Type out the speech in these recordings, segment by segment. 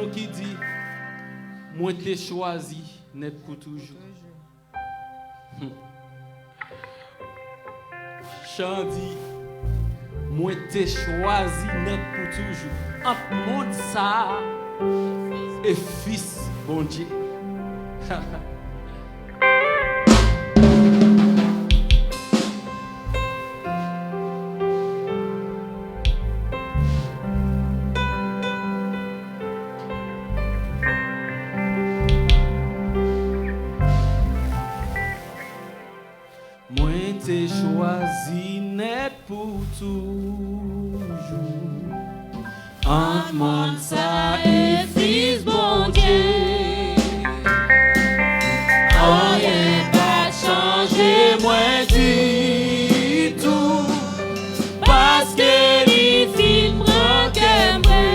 nous qui dit, moi t'ai choisi net pour toujours. Chant dit, moi t'ai choisi net pour toujours. Entre monde ça et fils, bon Dieu. Moi t'ai choisi net pour toujours. Entre monde ça et fils bon Dieu. Rien pas changer moi du tout. Parce que les films prend que moi.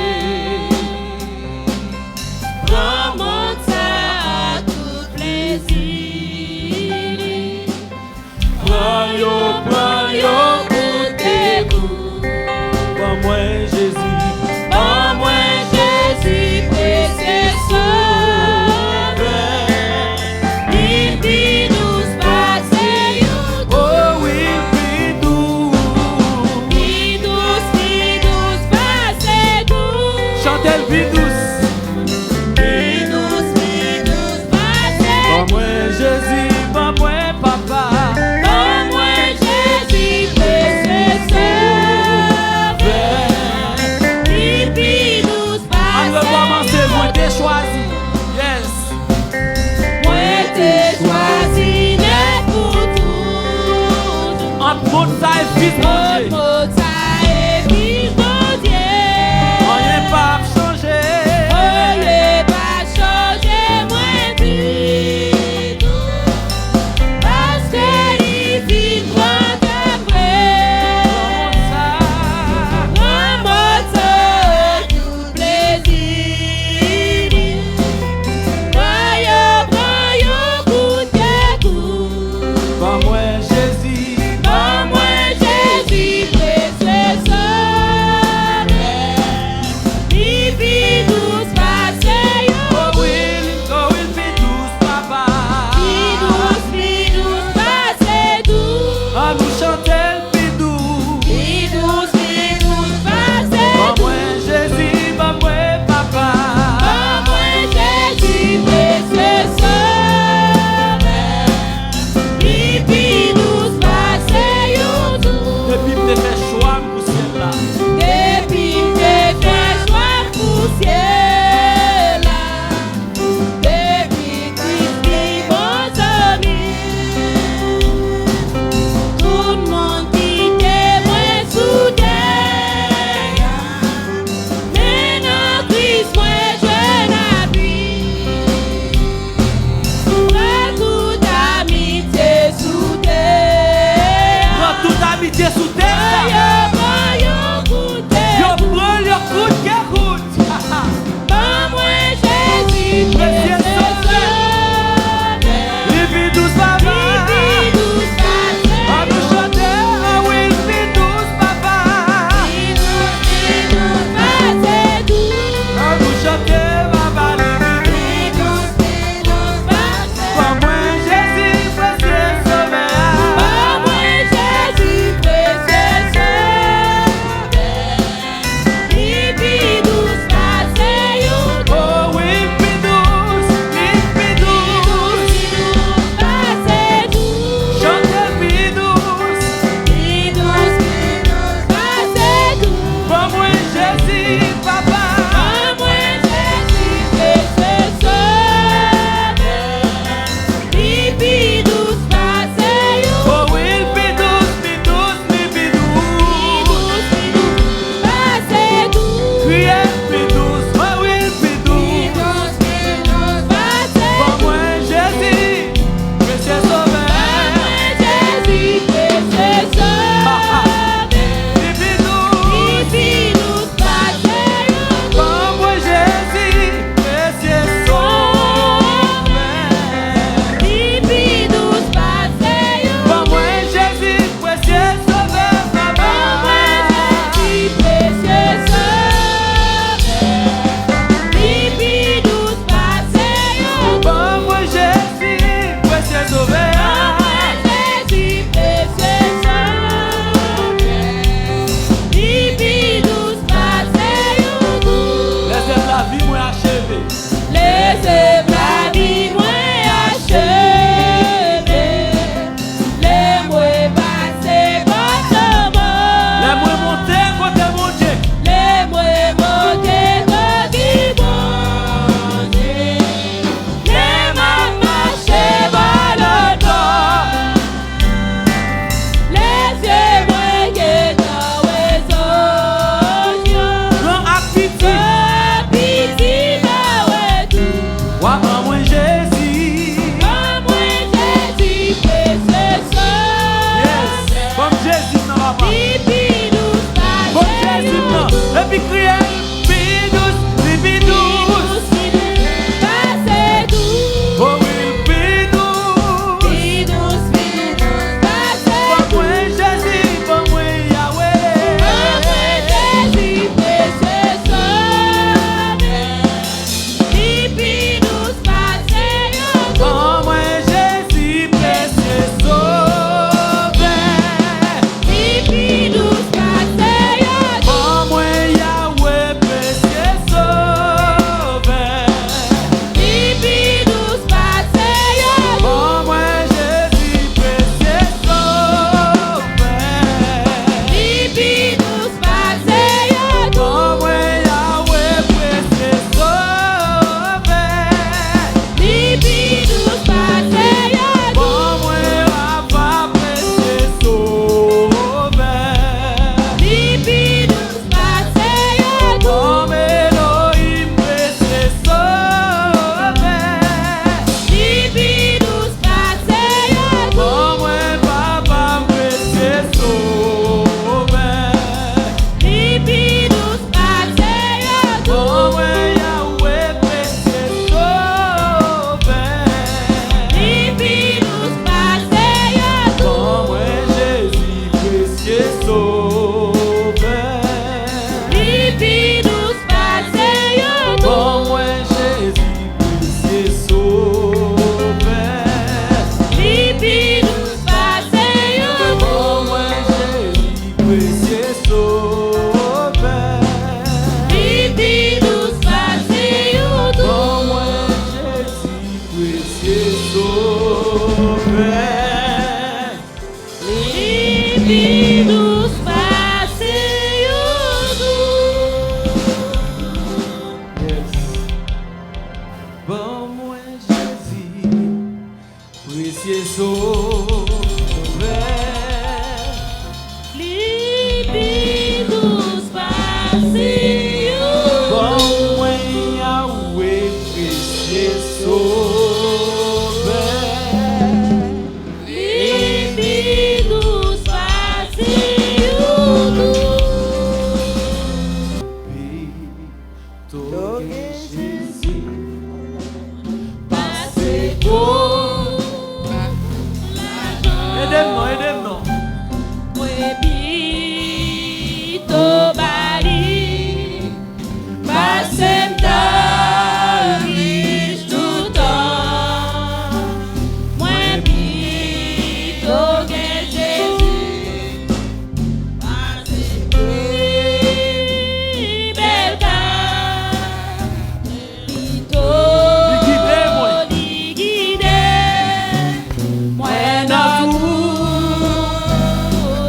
Prends monde ça à tout plaisir. Prends yo pour tes coups. Prends moi Jésus. Jésus, Bon moi Jésus, précieux sauveur. Libi douce passion. Bon moi Yahweh, précieux sauveur. Libi douce passion. Toqué Jésus, Passez pour aidez-moi, aidez-moi. Moi bito bali. Passez m'tariche tout temps. Moi bito gen Jésus. Passez bel cas. Bito li guide. Moi nan tout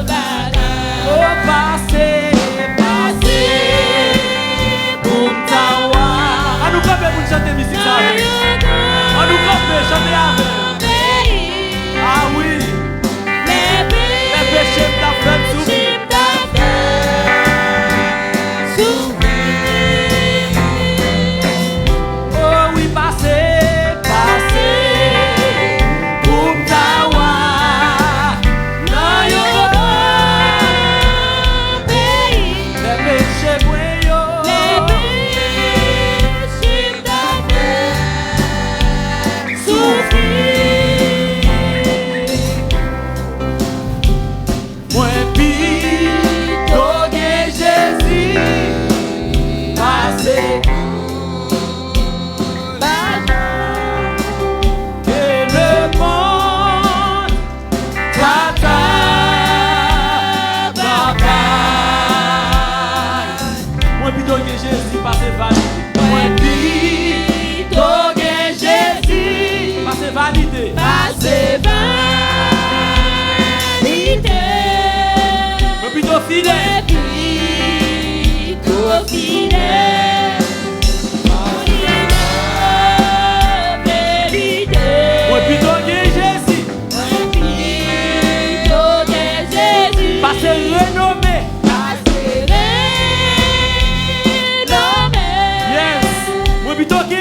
bagay. Oh, passez, passez, pour m'tawa. On nous camper pour chanter musique ça. On nous camper, chanter avec. Ah oui, les péchés t'a fait souffrir. Oh oui, passez, passez, pour m'tawa. Non, yo, les péchés voyons. Moi pito gen Jésus, passez. Et le monde moi plutôt que Jésus passe validé. Moi plutôt que Jésus passe validé. Moi plutôt fidèle. Moi plutôt que Jésus passe renommé. Yes. Moi plutôt que